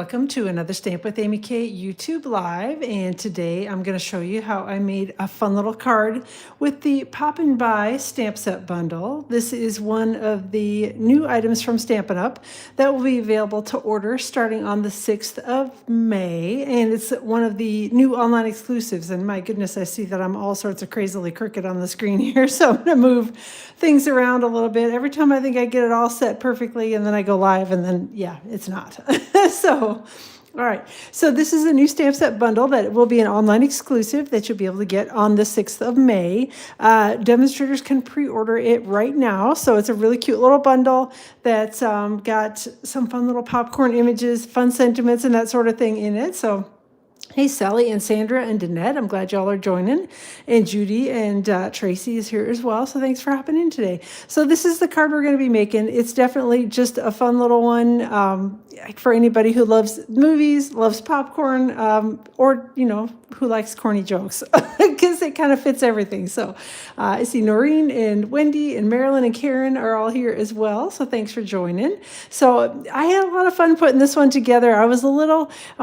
welcome to another Stamp with Amy K YouTube Live. And today I'm going to show you how I made a fun little card with the Poppin' By stamp set bundle. This is one of the new items from Stampin' Up! That will be available to order starting on the 6th of May. And it's one of the new online exclusives. And my goodness, I see that I'm all sorts of crazily crooked on the screen here. So I'm going to move things around a little bit. Every time I think I get it all set perfectly, and then I go live, and then, yeah, it's not. So, all right. So this is a new stamp set bundle that will be an online exclusive that you'll be able to get on the 6th of May. Demonstrators can pre-order it right now. So it's a really cute little bundle that's got some fun little popcorn images, fun sentiments, and that sort of thing in it. So hey, Sally and Sandra and Danette, I'm glad y'all are joining. And Judy and Tracy is here as well. So thanks for hopping in today. So this is the card we're going to be making. It's definitely just a fun little one for anybody who loves movies, loves popcorn, or, you know, who likes corny jokes, because it kind of fits everything. So I see Noreen and Wendy and Marilyn and Karen are all here as well. So thanks for joining. So I had a lot of fun putting this one together. I'm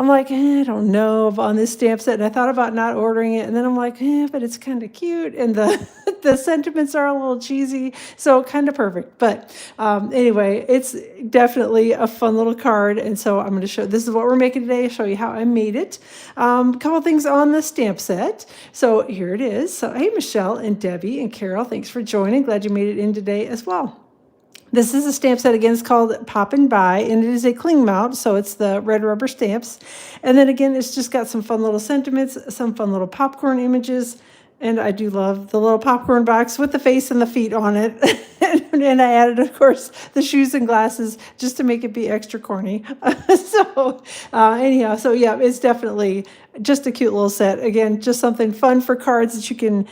like, I don't know on this stamp set. And I thought about not ordering it. And then I'm like, but it's kind of cute. And the sentiments are a little cheesy. So kind of perfect. But anyway, it's definitely a fun little card. And so I'm going to show, this is what we're making today. Show you how I made it. A couple things on the stamp set. So here it is. So hey, Michelle and Debbie and Carol, thanks for joining. Glad you made it in today as well. This is a stamp set, again, it's called Poppin' By, and it is a cling mount, so it's the red rubber stamps. And then again, it's just got some fun little sentiments, some fun little popcorn images, and I do love the little popcorn box with the face and the feet on it. And I added, of course, the shoes and glasses just to make it be extra corny. Anyhow, so yeah, it's definitely just a cute little set. Again, just something fun for cards that you can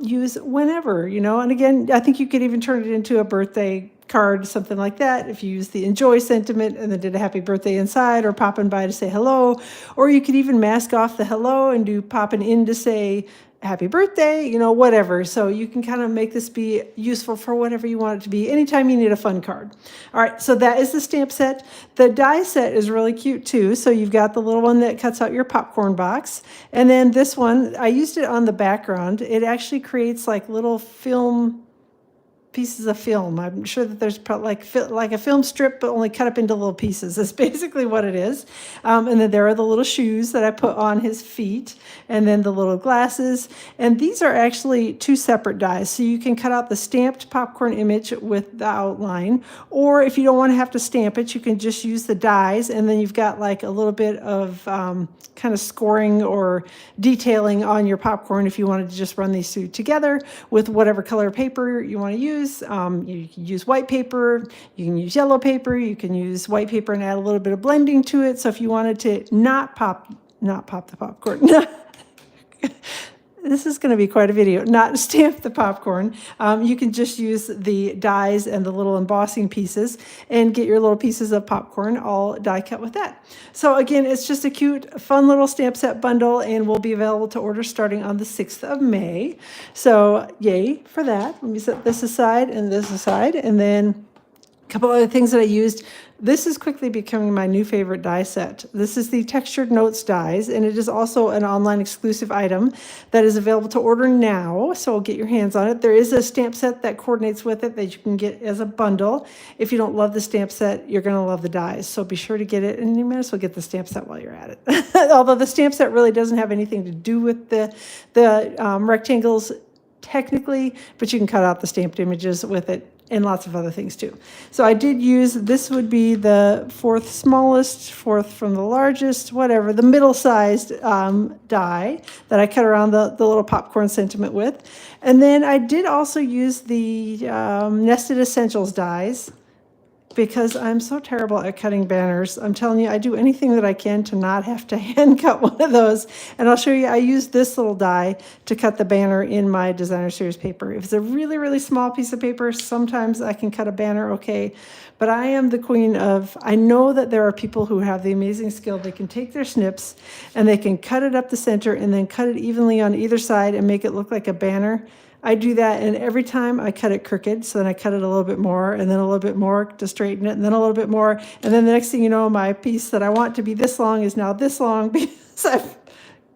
use whenever, you know. And again, I think you could even turn it into a birthday card, something like that, if you use the enjoy sentiment and then did a happy birthday inside, or popping by to say hello. Or you could even mask off the hello and do popping in to say happy birthday, you know, whatever. So you can kind of make this be useful for whatever you want it to be anytime you need a fun card. All right, so that is the stamp set. The die set is really cute too. So you've got the little one that cuts out your popcorn box. And then this one, I used it on the background. It actually creates like little pieces of film. I'm sure that there's like a film strip, but only cut up into little pieces. That's basically what it is. And then there are the little shoes that I put on his feet, and then the little glasses. And these are actually two separate dies. So you can cut out the stamped popcorn image with the outline, or if you don't want to have to stamp it, you can just use the dies, and then you've got like a little bit of kind of scoring or detailing on your popcorn if you wanted to just run these two together with whatever color paper you want to use. You can use white paper, you can use yellow paper, you can use white paper and add a little bit of blending to it. So if you wanted to not pop the popcorn, this is going to be quite a video, not stamp the popcorn, you can just use the dies and the little embossing pieces and get your little pieces of popcorn all die cut with that. So again, it's just a cute, fun little stamp set bundle, and will be available to order starting on the 6th of May. So yay for that. Let me set this aside and this aside, and then a couple other things that I used. This is quickly becoming my new favorite die set. This is the Textured Notes dies, and it is also an online exclusive item that is available to order now, so get your hands on it. There is a stamp set that coordinates with it that you can get as a bundle. If you don't love the stamp set, you're going to love the dies, so be sure to get it, and you might as well get the stamp set while you're at it. Although the stamp set really doesn't have anything to do with the rectangles technically, but you can cut out the stamped images with it, and lots of other things too. So I did use, this would be the fourth smallest, fourth from the largest, whatever, the middle-sized die that I cut around the little popcorn sentiment with. And then I did also use the Nested Essentials dies, because I'm so terrible at cutting banners. I'm telling you, I do anything that I can to not have to hand cut one of those. And I'll show you, I use this little die to cut the banner in my designer series paper. If it's a really, really small piece of paper, sometimes I can cut a banner okay. But I am the queen of, I know that there are people who have the amazing skill. They can take their snips and they can cut it up the center and then cut it evenly on either side and make it look like a banner. I do that, and every time I cut it crooked, so then I cut it a little bit more, and then a little bit more to straighten it, and then a little bit more, and then the next thing you know, my piece that I want to be this long is now this long because I've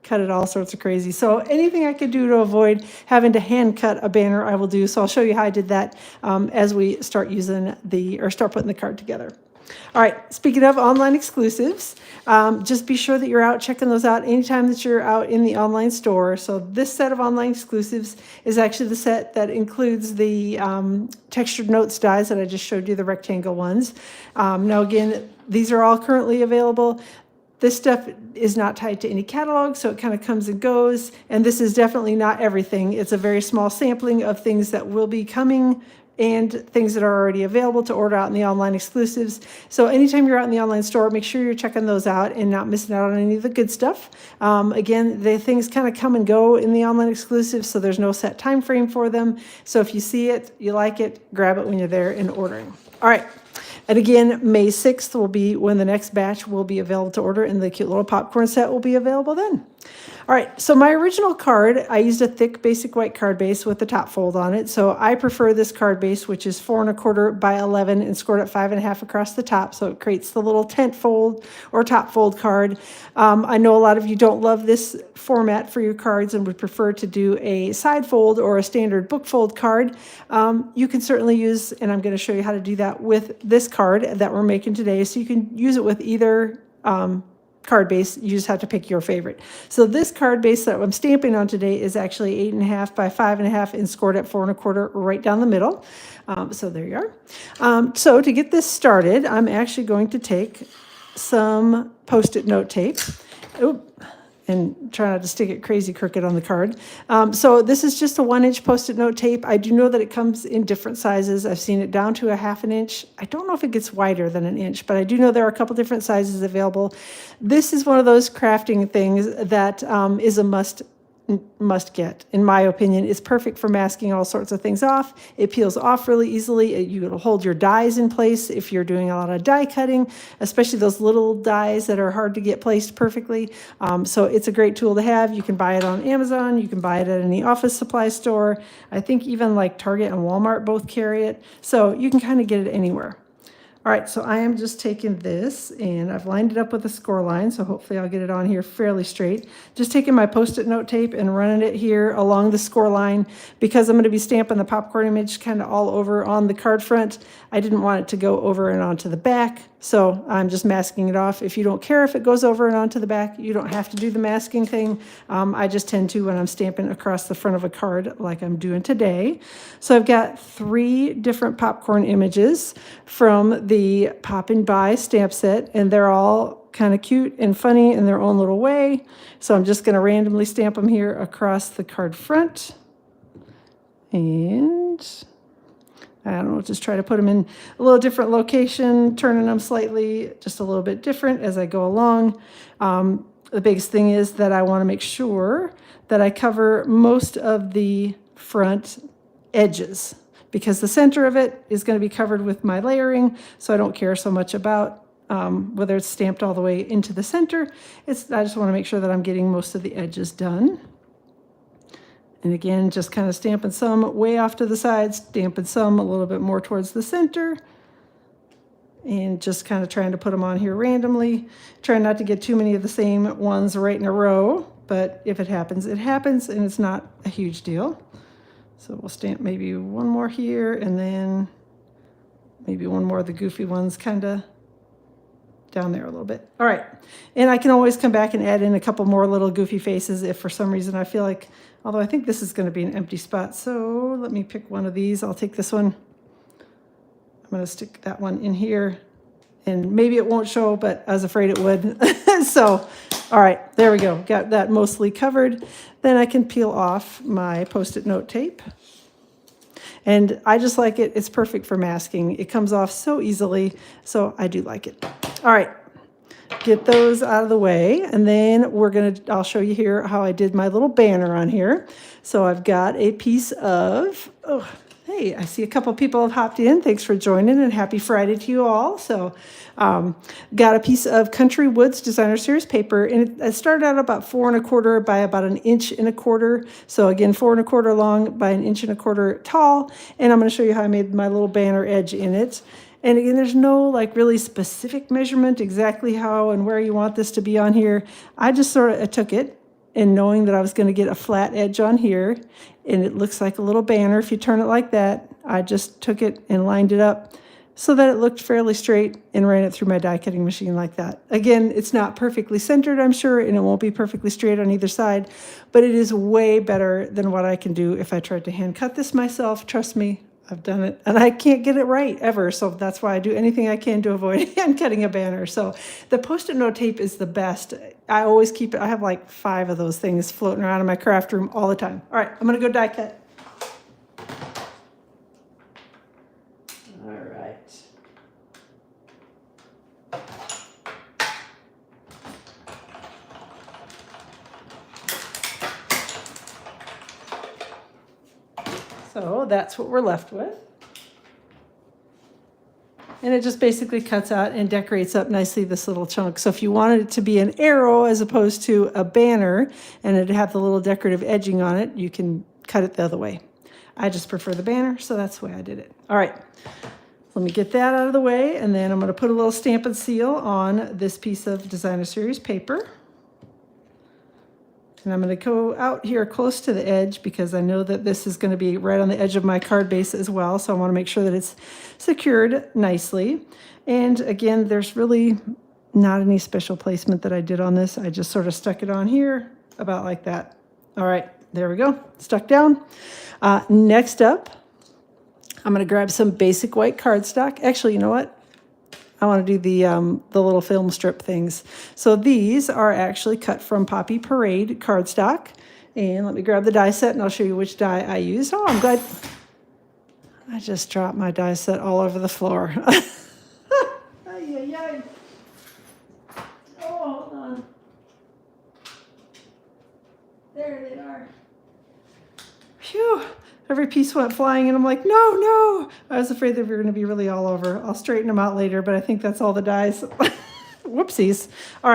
cut it all sorts of crazy. So anything I could do to avoid having to hand cut a banner, I will do. So I'll show you how I did that as we start start putting the card together. All right, speaking of online exclusives, just be sure that you're out checking those out anytime that you're out in the online store. So this set of online exclusives is actually the set that includes the textured notes dies that I just showed you, the rectangle ones. Now again, these are all currently available. This stuff is not tied to any catalog, so it kind of comes and goes. And this is definitely not everything. It's a very small sampling of things that will be coming and things that are already available to order out in the online exclusives. So anytime you're out in the online store, make sure you're checking those out and not missing out on any of the good stuff. Again, the things kind of come and go in the online exclusives, so there's no set time frame for them. So if you see it, you like it, grab it when you're there and ordering. All right. And again, May 6th will be when the next batch will be available to order, and the cute little popcorn set will be available then. All right, so my original card, I used a thick basic white card base with the top fold on it. So I prefer this card base, which is 4 1/4 by 11 and scored at 5 1/2 across the top. So it creates the little tent fold or top fold card. I know a lot of you don't love this format for your cards and would prefer to do a side fold or a standard book fold card. You can certainly use, and I'm going to show you how to do that with this card that we're making today. So you can use it with either card base. You just have to pick your favorite. So this card base that I'm stamping on today is actually 8 1/2 by 5 1/2 and scored at 4 1/4 right down the middle. So there you are. So to get this started, I'm actually going to take some Post-it note tape. Oop. And try not to stick it crazy crooked on the card. So this is just a 1-inch Post-it note tape. I do know that it comes in different sizes. I've seen it down to a 1/2 inch. I don't know if it gets wider than an inch, but I do know there are a couple different sizes available. This is one of those crafting things that is a must get, in my opinion. It's perfect for masking all sorts of things off. It peels off really easily. It'll hold your dies in place if you're doing a lot of die cutting, especially those little dies that are hard to get placed perfectly. So it's a great tool to have. You can buy it on Amazon. You can buy it at any office supply store. I think even like Target and Walmart both carry it. So you can kind of get it anywhere. All right, so I am just taking this and I've lined it up with a score line, so hopefully I'll get it on here fairly straight. Just taking my Post-it note tape and running it here along the score line because I'm going to be stamping the popcorn image kind of all over on the card front. I didn't want it to go over and onto the back, so I'm just masking it off. If you don't care if it goes over and onto the back, you don't have to do the masking thing. I just tend to when I'm stamping across the front of a card like I'm doing today. So I've got 3 different popcorn images from the Poppin by stamp set, and they're all kind of cute and funny in their own little way. So I'm just going to randomly stamp them here across the card front. And I don't know, just try to put them in a little different location, turning them slightly, just a little bit different as I go along. The biggest thing is that I want to make sure that I cover most of the front edges because the center of it is going to be covered with my layering, so I don't care so much about whether it's stamped all the way into the center. I just want to make sure that I'm getting most of the edges done. And again, just kind of stamping some way off to the sides, stamping some a little bit more towards the center, and just kind of trying to put them on here randomly. Trying not to get too many of the same ones right in a row, but if it happens, it happens, and it's not a huge deal. So we'll stamp maybe one more here, and then maybe one more of the goofy ones kind of down there a little bit. All right, and I can always come back and add in a couple more little goofy faces if for some reason I feel like, although I think this is going to be an empty spot. So let me pick one of these. I'll take this one. I'm going to stick that one in here, and maybe it won't show, but I was afraid it would. So, all right, there we go. Got that mostly covered. Then I can peel off my Post-it note tape. And I just like it. It's perfect for masking. It comes off so easily, so I do like it. All right, get those out of the way, and then I'll show you here how I did my little banner on here. So I've got a piece of, Hey, I see a couple people have hopped in. Thanks for joining, and happy Friday to you all. So, got a piece of Country Woods Designer Series paper, and it started out about 4 1/4 by about 1 1/4 inches. So again, 4 1/4 long by 1 1/4 inches tall. And I'm going to show you how I made my little banner edge in it. And again, there's no like really specific measurement exactly how and where you want this to be on here. I just sort of took it, and knowing that I was going to get a flat edge on here, and it looks like a little banner if you turn it like that, I just took it and lined it up so that it looked fairly straight and ran it through my die cutting machine like that. Again, it's not perfectly centered, I'm sure, and it won't be perfectly straight on either side, but it is way better than what I can do if I tried to hand cut this myself. Trust me, I've done it, and I can't get it right ever, so that's why I do anything I can to avoid hand cutting a banner. So the Post-it note tape is the best. I always keep it. I have like 5 of those things floating around in my craft room all the time. All right, I'm gonna go die cut. All right. So that's what we're left with. And it just basically cuts out and decorates up nicely this little chunk. So if you wanted it to be an arrow as opposed to a banner and it'd have the little decorative edging on it, you can cut it the other way. I just prefer the banner, so that's the way I did it. All right, let me get that out of the way, and then I'm going to put a little Stampin' seal on this piece of Designer Series paper. And I'm going to go out here close to the edge because I know that this is going to be right on the edge of my card base as well. So I want to make sure that it's secured nicely. And again, there's really not any special placement that I did on this. I just sort of stuck it on here about like that. All right, there we go, stuck down. Next up, I'm going to grab some basic white cardstock. Actually, you know what? I want to do the little film strip things. So these are actually cut from Poppy Parade cardstock. And let me grab the die set and I'll show you which die I used. Oh, I'm glad. I just dropped my die set all over the floor. Ay, ay, ay. Oh, hold on. There they are. Phew. Every piece went flying, and I'm like, no, no. I was afraid they were going to be really all over. I'll straighten them out later, but I think that's all the dies. Whoopsies. All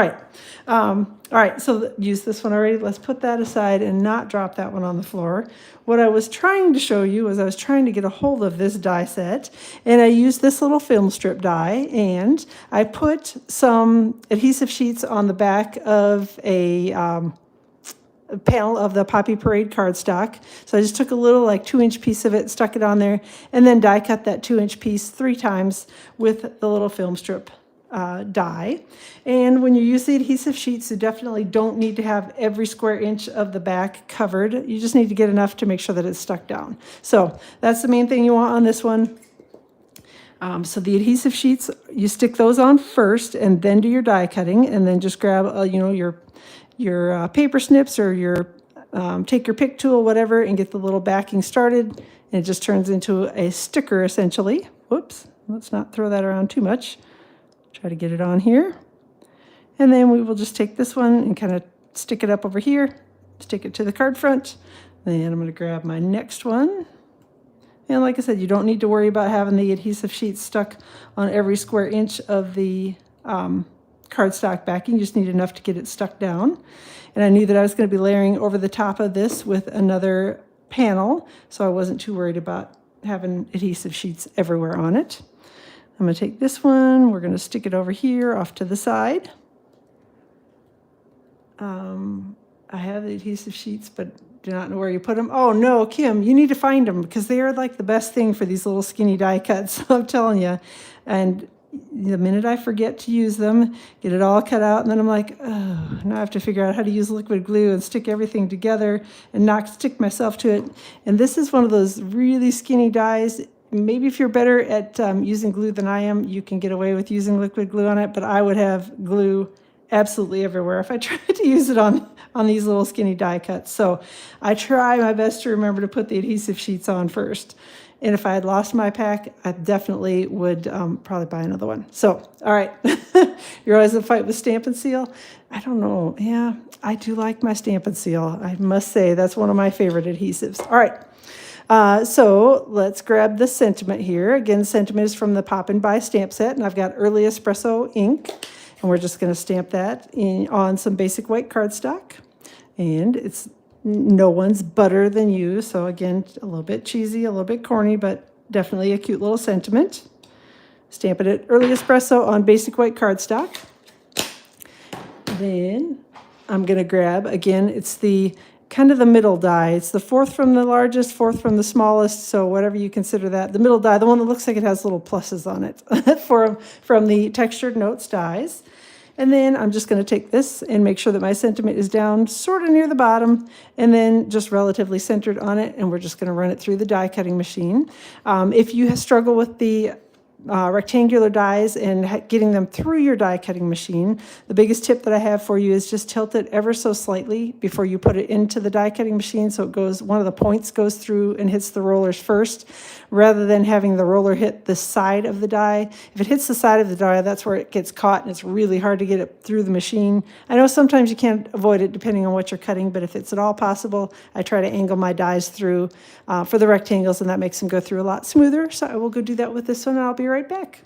right, so use this one already. Let's put that aside and not drop that one on the floor. What I was trying to show you was I was trying to get a hold of this die set, and I used this little film strip die, and I put some adhesive sheets on the back of a panel of the Poppy Parade cardstock. So I just took a little like 2-inch piece of it, stuck it on there, and then die cut that 2-inch piece 3 times with the little film strip die. And when you use the adhesive sheets, you definitely don't need to have every square inch of the back covered. You just need to get enough to make sure that it's stuck down. So that's the main thing you want on this one. So the adhesive sheets, you stick those on first and then do your die cutting, and then just grab your paper snips or your take your pick tool, whatever, and get the little backing started. And it just turns into a sticker essentially. Whoops, let's not throw that around too much. Try to get it on here. And then we will just take this one and kind of stick it up over here, stick it to the card front. Then I'm going to grab my next one. And like I said, you don't need to worry about having the adhesive sheets stuck on every square inch of the cardstock backing. You just need enough to get it stuck down. And I knew that I was going to be layering over the top of this with another panel, so I wasn't too worried about having adhesive sheets everywhere on it. I'm going to take this one, we're going to stick it over here off to the side. I have the adhesive sheets, but do not know where you put them. Oh no, Kim, you need to find them because they are like the best thing for these little skinny die cuts, I'm telling you. And the minute I forget to use them, get it all cut out, and then I'm like, oh, now I have to figure out how to use liquid glue and stick everything together and not stick myself to it. And this is one of those really skinny dies. Maybe if you're better at using glue than I am, you can get away with using liquid glue on it, but I would have glue absolutely everywhere if I tried to use it on these little skinny die cuts. So I try my best to remember to put the adhesive sheets on first. And if I had lost my pack, I definitely would probably buy another one. So, all right. You're always in a fight with Stampin' Seal? I don't know. Yeah, I do like my Stampin' Seal. I must say that's one of my favorite adhesives. All right. So let's grab the sentiment here. Again, sentiment is from the Poppin by stamp set, and I've got early espresso ink, and we're just going to stamp that on some basic white cardstock. And it's no one's better than you. So again, a little bit cheesy, a little bit corny, but definitely a cute little sentiment. Stamp it at early espresso on basic white cardstock. Then I'm going to grab, again, it's the kind of the middle die. It's the fourth from the largest, fourth from the smallest, so whatever you consider that. The middle die, the one that looks like it has little pluses on it from the Textured Notes dies. And then I'm just going to take this and make sure that my sentiment is down sort of near the bottom and then just relatively centered on it. And we're just going to run it through the die cutting machine. If you struggle with the rectangular dies and getting them through your die cutting machine, the biggest tip that I have for you is just tilt it ever so slightly before you put it into the die cutting machine, so it goes, one of the points goes through and hits the rollers first, rather than having the roller hit the side of the die. If it hits the side of the die, that's where it gets caught and it's really hard to get it through the machine. I know sometimes you can't avoid it depending on what you're cutting, but if it's at all possible, I try to angle my dies through for the rectangles, and that makes them go through a lot smoother. So I will go do that with this one, and I'll be right back.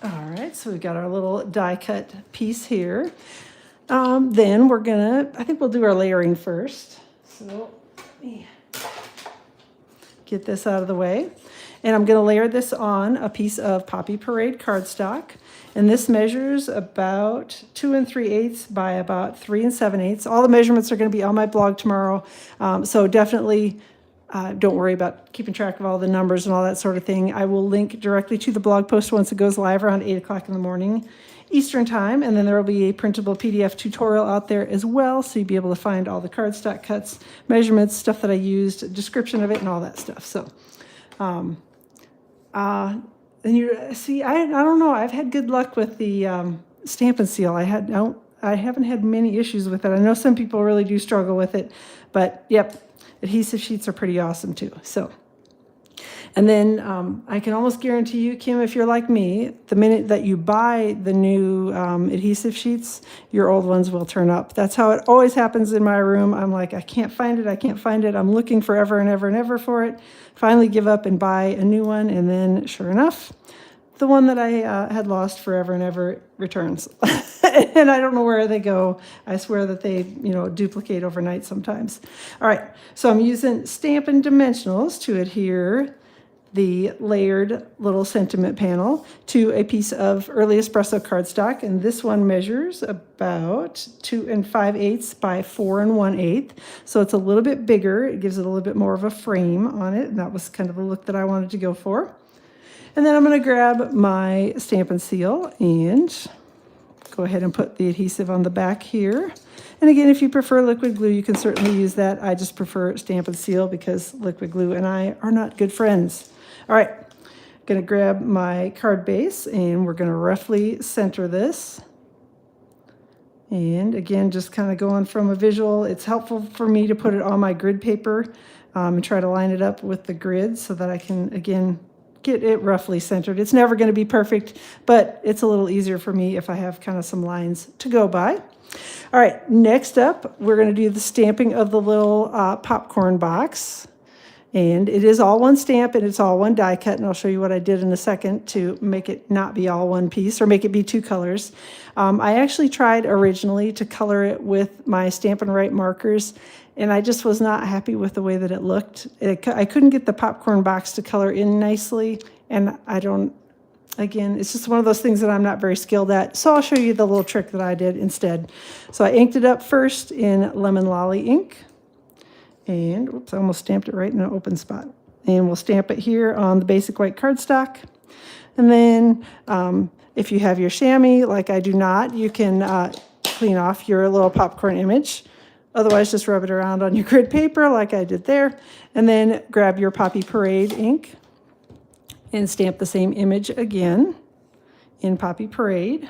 All right, so we've got our little die cut piece here. Then we're gonna, I think we'll do our layering first. So let me get this out of the way. And I'm gonna layer this on a piece of Poppy Parade cardstock. And this measures about 2 3/8 by about 3 7/8. All the measurements are gonna be on my blog tomorrow. So definitely don't worry about keeping track of all the numbers and all that sort of thing. I will link directly to the blog post once it goes live around 8 o'clock in the morning Eastern time. And then there will be a printable PDF tutorial out there as well. So you'll be able to find all the cardstock cuts, measurements, stuff that I used, description of it, and all that stuff. So, and you see, I don't know. I've had good luck with the Stampin' Seal. I haven't had many issues with it. I know some people really do struggle with it, but yep. Adhesive sheets are pretty awesome too. So, and then I can almost guarantee you, Kim, if you're like me, the minute that you buy the new adhesive sheets, your old ones will turn up. That's how it always happens in my room. I'm like, I can't find it. I can't find it. I'm looking forever and ever and ever for it. Finally give up and buy a new one. And then sure enough, the one that I had lost forever and ever returns. And I don't know where they go. I swear that they, duplicate overnight sometimes. All right, so I'm using Stampin' Dimensionals to adhere the layered little sentiment panel to a piece of early espresso cardstock. And this one measures about 2 5/8 by 4 1/8. So it's a little bit bigger. It gives it a little bit more of a frame on it. And that was kind of the look that I wanted to go for. And then I'm going to grab my Stampin' Seal and go ahead and put the adhesive on the back here. And again, if you prefer liquid glue, you can certainly use that. I just prefer Stampin' Seal because liquid glue and I are not good friends. All right, I'm going to grab my card base and we're going to roughly center this. And again, just kind of going from a visual. It's helpful for me to put it on my grid paper and try to line it up with the grid so that I can, again, get it roughly centered. It's never going to be perfect, but it's a little easier for me if I have kind of some lines to go by. All right, next up, we're going to do the stamping of the little popcorn box. And it is all one stamp and it's all one die cut, and I'll show you what I did in a second to make it not be all one piece or make it be two colors. I actually tried originally to color it with my Stampin' Right markers, and I just was not happy with the way that it looked. I couldn't get the popcorn box to color in nicely, and again, it's just one of those things that I'm not very skilled at. So I'll show you the little trick that I did instead. So I inked it up first in Lemon Lolly ink. And, oops, I almost stamped it right in an open spot. And we'll stamp it here on the basic white cardstock. And then if you have your chamois, like I do not, you can clean off your little popcorn image. Otherwise, just rub it around on your grid paper like I did there. And then grab your Poppy Parade ink and stamp the same image again in Poppy Parade.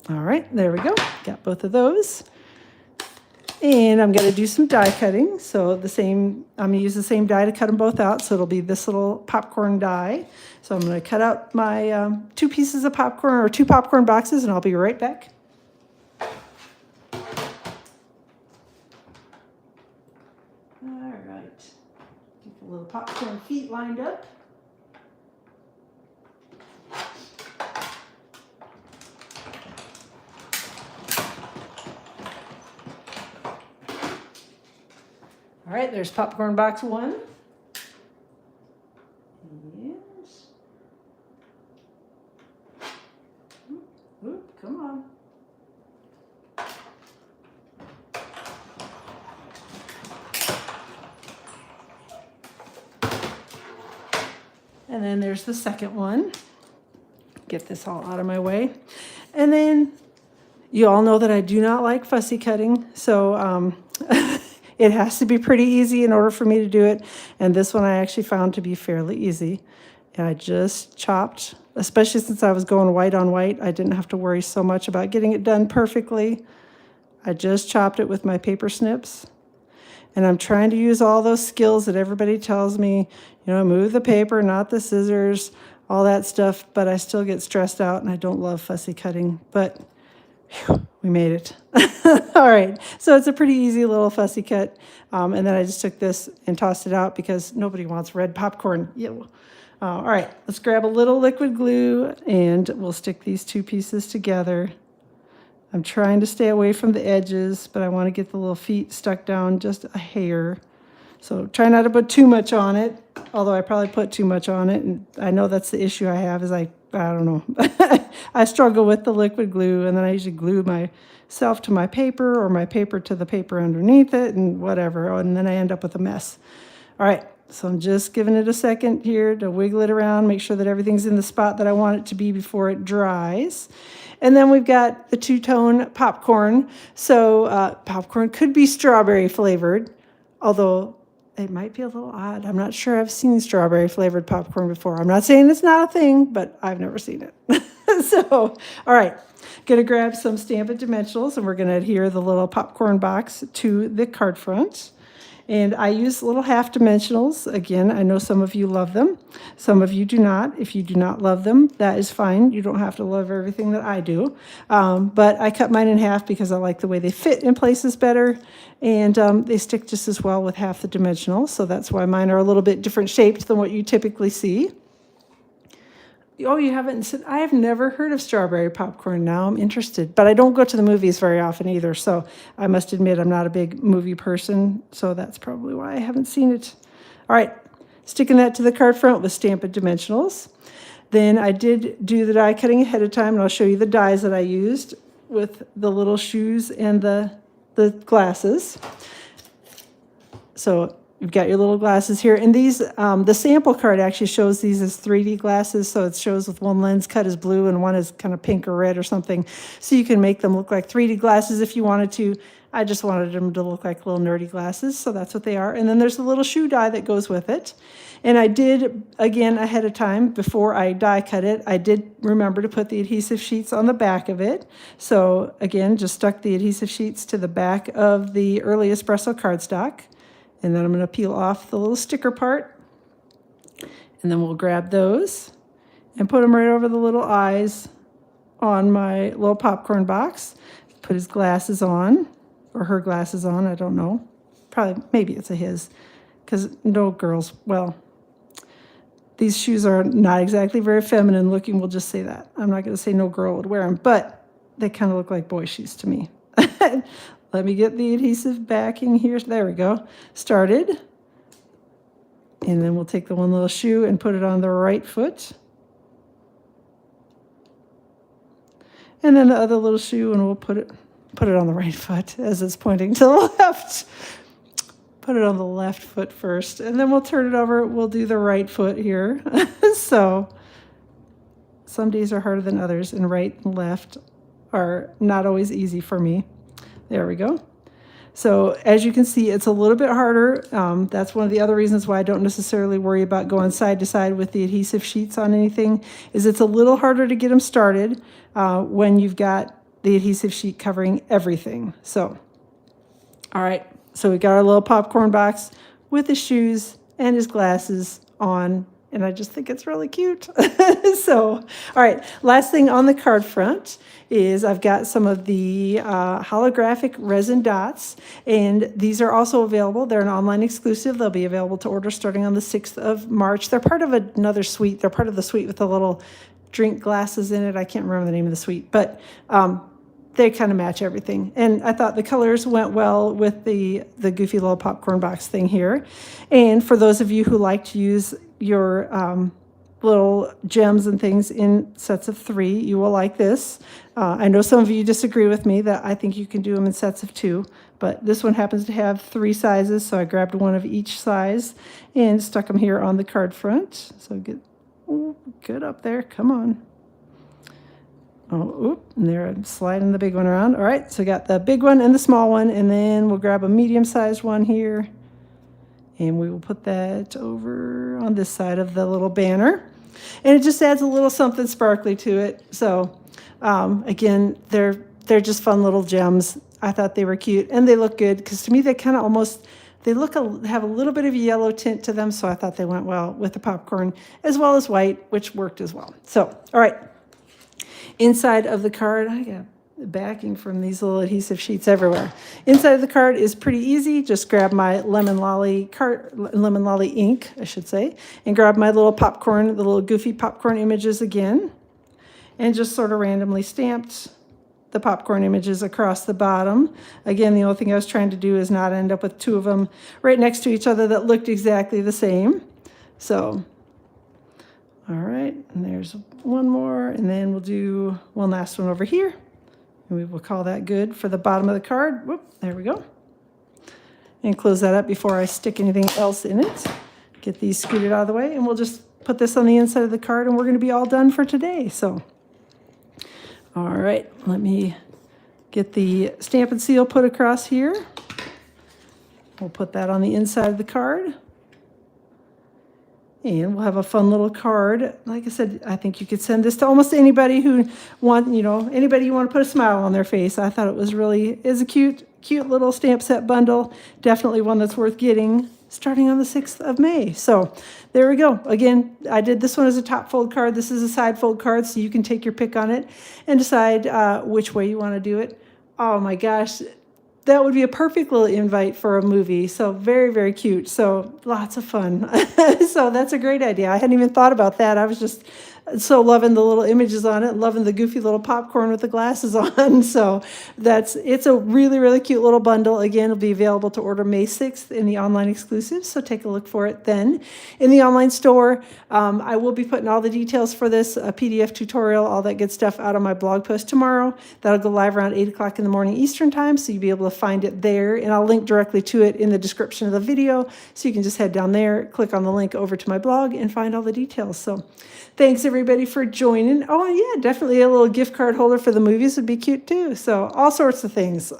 All right, there we go. Got both of those. And I'm going to do some die cutting. So I'm going to use the same die to cut them both out. So it'll be this little popcorn die. So I'm going to cut out my 2 pieces of popcorn, or 2 popcorn boxes, and I'll be right back. All right. Get the little popcorn feet lined up. All right, there's popcorn box 1. Yes. Oop, come on. And then there's the second one. Get this all out of my way. And then you all know that I do not like fussy cutting, so it has to be pretty easy in order for me to do it. And this one I actually found to be fairly easy. And I just chopped, especially since I was going white on white, I didn't have to worry so much about getting it done perfectly. I just chopped it with my paper snips. And I'm trying to use all those skills that everybody tells me, move the paper, not the scissors, all that stuff, but I still get stressed out and I don't love fussy cutting, but whew, we made it. All right, so it's a pretty easy little fussy cut. And then I just took this and tossed it out because nobody wants red popcorn. Ew. All right, let's grab a little liquid glue and we'll stick these 2 pieces together. I'm trying to stay away from the edges, but I want to get the little feet stuck down just a hair. So try not to put too much on it, although I probably put too much on it. And I know that's the issue I have is I don't know. I struggle with the liquid glue, and then I usually glue myself to my paper or my paper to the paper underneath it and whatever, and then I end up with a mess. All right, so I'm just giving it a second here to wiggle it around, make sure that everything's in the spot that I want it to be before it dries. And then we've got the 2-tone popcorn. So popcorn could be strawberry flavored, although it might be a little odd. I'm not sure I've seen strawberry flavored popcorn before. I'm not saying it's not a thing, but I've never seen it. So, all right, gonna grab some Stampin' dimensionals and we're gonna adhere the little popcorn box to the card front. And I use little half dimensionals. Again, I know some of you love them. Some of you do not. If you do not love them, that is fine. You don't have to love everything that I do. But I cut mine in half because I like the way they fit in places better. And they stick just as well with half the dimensional. So that's why mine are a little bit different shaped than what you typically see. Oh, you haven't said, I have never heard of strawberry popcorn. Now I'm interested, but I don't go to the movies very often either. So I must admit I'm not a big movie person. So that's probably why I haven't seen it. All right, sticking that to the card front with Stampin' dimensionals. Then I did do the die cutting ahead of time, and I'll show you the dies that I used with the little shoes and the glasses. So you've got your little glasses here. And these, the sample card actually shows these as 3D glasses. So it shows with one lens cut as blue and one is kind of pink or red or something. So you can make them look like 3D glasses if you wanted to. I just wanted them to look like little nerdy glasses. So that's what they are. And then there's a little shoe die that goes with it. And I did, again, ahead of time, before I die cut it, I did remember to put the adhesive sheets on the back of it. So again, just stuck the adhesive sheets to the back of the early espresso cardstock. And then I'm going to peel off the little sticker part. And then we'll grab those and put them right over the little eyes on my little popcorn box. Put his glasses on, or her glasses on, I don't know. Probably, maybe it's a his, because no girls, well, these shoes are not exactly very feminine looking, we'll just say that. I'm not going to say no girl would wear them, but they kind of look like boy shoes to me. Let me get the adhesive backing here. There we go. Started. And then we'll take the one little shoe and put it on the right foot. And then the other little shoe, and we'll put it on the right foot as it's pointing to the left. Put it on the left foot first, and then we'll turn it over. We'll do the right foot here. So some days are harder than others, and right and left are not always easy for me. There we go. So as you can see, it's a little bit harder. That's one of the other reasons why I don't necessarily worry about going side to side with the adhesive sheets on anything, is it's a little harder to get them started when you've got the adhesive sheet covering everything. So All right, so we got our little popcorn box with his shoes and his glasses on, and I just think it's really cute. So, all right, last thing on the card front is I've got some of the holographic resin dots, and these are also available. They're an online exclusive. They'll be available to order starting on the 6th of March. They're part of another suite. They're part of the suite with the little drink glasses in it. I can't remember the name of the suite, but they kind of match everything. And I thought the colors went well with the goofy little popcorn box thing here. And for those of you who like to use your little gems and things in sets of 3, you will like this. I know some of you disagree with me that I think you can do them in sets of 2, but this one happens to have 3 sizes, so I grabbed one of each size and stuck them here on the card front. So get good up there, come on. Oh, oop, and there I'm sliding the big one around. All right, so got the big one and the small one, and then we'll grab a medium-sized one here, and we will put that over on this side of the little banner. And it just adds a little something sparkly to it. So, again, they're just fun little gems. I thought they were cute, and they look good, because to me they kind of almost, they have a little bit of a yellow tint to them, so I thought they went well with the popcorn, as well as white, which worked as well. So, all right. Inside of the card, I got backing from these little adhesive sheets everywhere. Inside of the card is pretty easy. Just grab my lemon lolly ink, I should say, and grab my little popcorn, the little goofy popcorn images again, and just sort of randomly stamped the popcorn images across the bottom. Again, the only thing I was trying to do is not end up with 2 of them right next to each other that looked exactly the same. So, all right, and there's one more, and then we'll do one last one over here, and we will call that good for the bottom of the card. Whoop, there we go. And close that up before I stick anything else in it. Get these scooted out of the way, and we'll just put this on the inside of the card, and we're going to be all done for today. So, all right, let me get the Stampin' seal put across here. We'll put that on the inside of the card. And we'll have a fun little card. Like I said, I think you could send this to almost anybody who anybody you want to put a smile on their face. I thought it was a cute little stamp set bundle. Definitely one that's worth getting starting on the 6th of May. So there we go. Again, I did this one as a top fold card. This is a side fold card, so you can take your pick on it and decide which way you want to do it. Oh my gosh. That would be a perfect little invite for a movie. So very, very cute. So lots of fun. So that's a great idea. I hadn't even thought about that. I was just so loving the little images on it, loving the goofy little popcorn with the glasses on. So it's a really, really cute little bundle. Again, it'll be available to order May 6th in the online exclusive. So take a look for it then. In the online store, I will be putting all the details for this, a PDF tutorial, all that good stuff out on my blog post tomorrow. That'll go live around 8 o'clock in the morning Eastern time. So you'll be able to find it there. And I'll link directly to it in the description of the video. So you can just head down there, click on the link over to my blog, and find all the details. So thanks everybody for joining. Oh yeah, definitely a little gift card holder for the movies would be cute too. So all sorts of things.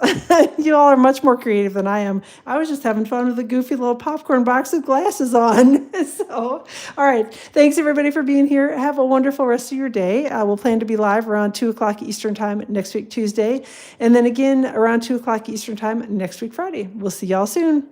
You all are much more creative than I am. I was just having fun with a goofy little popcorn box with glasses on. So, all right. Thanks everybody for being here. Have a wonderful rest of your day. We'll plan to be live around 2 o'clock Eastern time next week, Tuesday. And then again around 2 o'clock Eastern time next week, Friday. We'll see y'all soon.